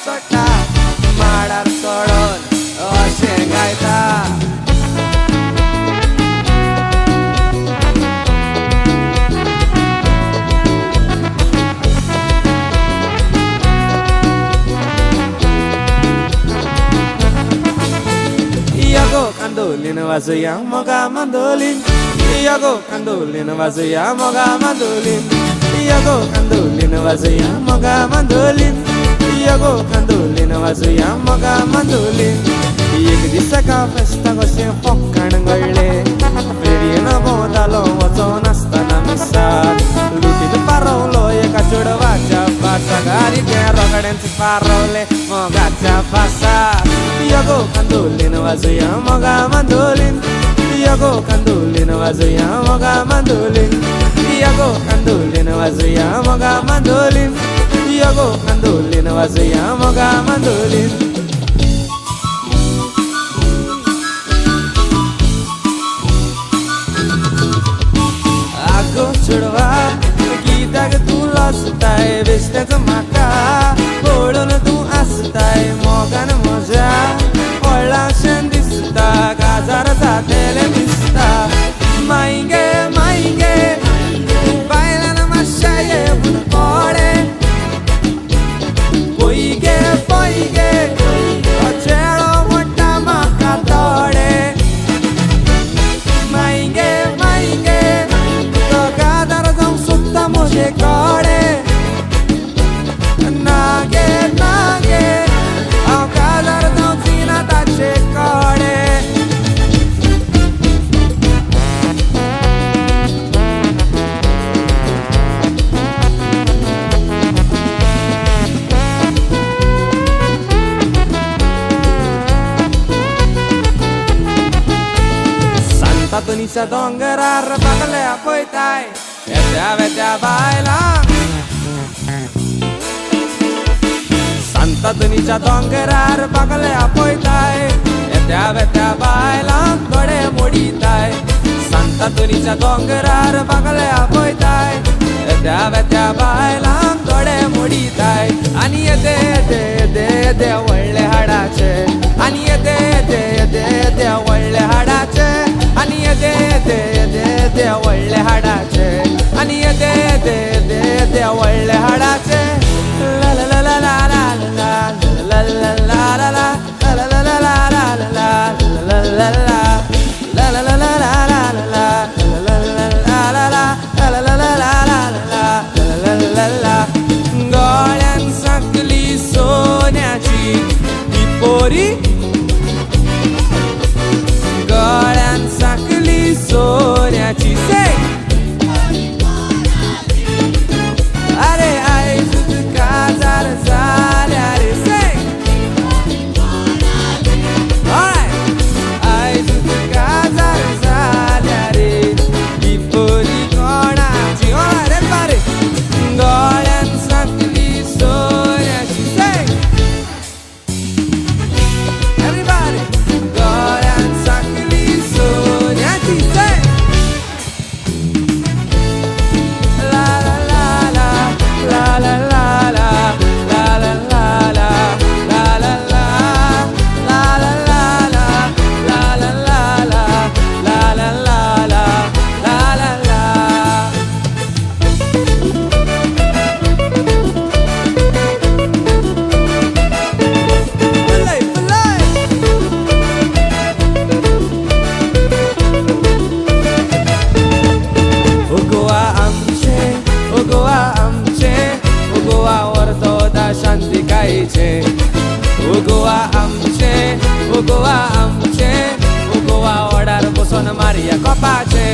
सोडटा माडार चडोन अशें गायता Mandolin wazuya moga mandolin Iago mandolin wazuya moga mandolin Iago mandolin wazuya moga mandolin Iago mandolin wazuya moga mandolin एक दिसाका फेस्ताक अशें फक्काण घडलें फेरयेन भोंवतालो वचोन आसतना मिसाक लुटीत पारवलो एका चेडवाच्या फासागारी त्या रोगड्यांच पारवले मोगाच्या फासाक Iago mandolin wazuya moga mandolin Iago mandolin wazuya moga mandolin Iago mandolin wazuya moga mandolin Iago mandolin wazuya moga mandolin Ago chudwa गीताक तू लसताय बेस्तेच म्हाका पळोवन तू आसताय मोगान म्हज्या व्हडलाशें दिसता काजार जातलें दिसता मायगे मायगे बायलान मातशें येवून पळे पयगे पयगे हो चेडो म्हणटा म्हाका तोडे मायगे मायगे तो काजार जावंक सोदता म्हजे कडेन नागे नागे हांव काजार जावची ना ताचे कडेन Santa Toniscia dongerar bagल्या पळयताय येत्या वेत्या बायलांक Santa Toniscia dongerar bagल्या पळयताय येत्या वेत्या बायलांक दोळे मोडीताय Santa Toniscia dongerar bagल्या पळयताय येत्या वेत्या बायलांक दोळे मोडीताय आनी येते येते येते येते व्हडले हाडाचे आनी येते येते येते येते व्हडले हाडाचे आनी येते येते येते येते व्हडले हाडाचे आनी येते येते येते येते व्हडले हाडाचे ला ला ला ला ला ला ला ला ला ला ला ला ला ला ला ला गळ्यान साकली सोन्याची ती पोरी गळ्यान साकली सोन्याची से अरे आयज काजार जाल्या रे से आयज काजार जाल्या रे ती पोरी कोणाची रे पारे गळ्यान साकली सोन्याची से everybody गळ्यान साकली सोन्याची से la la la la la la Goa आमचे गोवा ओडार बसून मारिया कोपाचे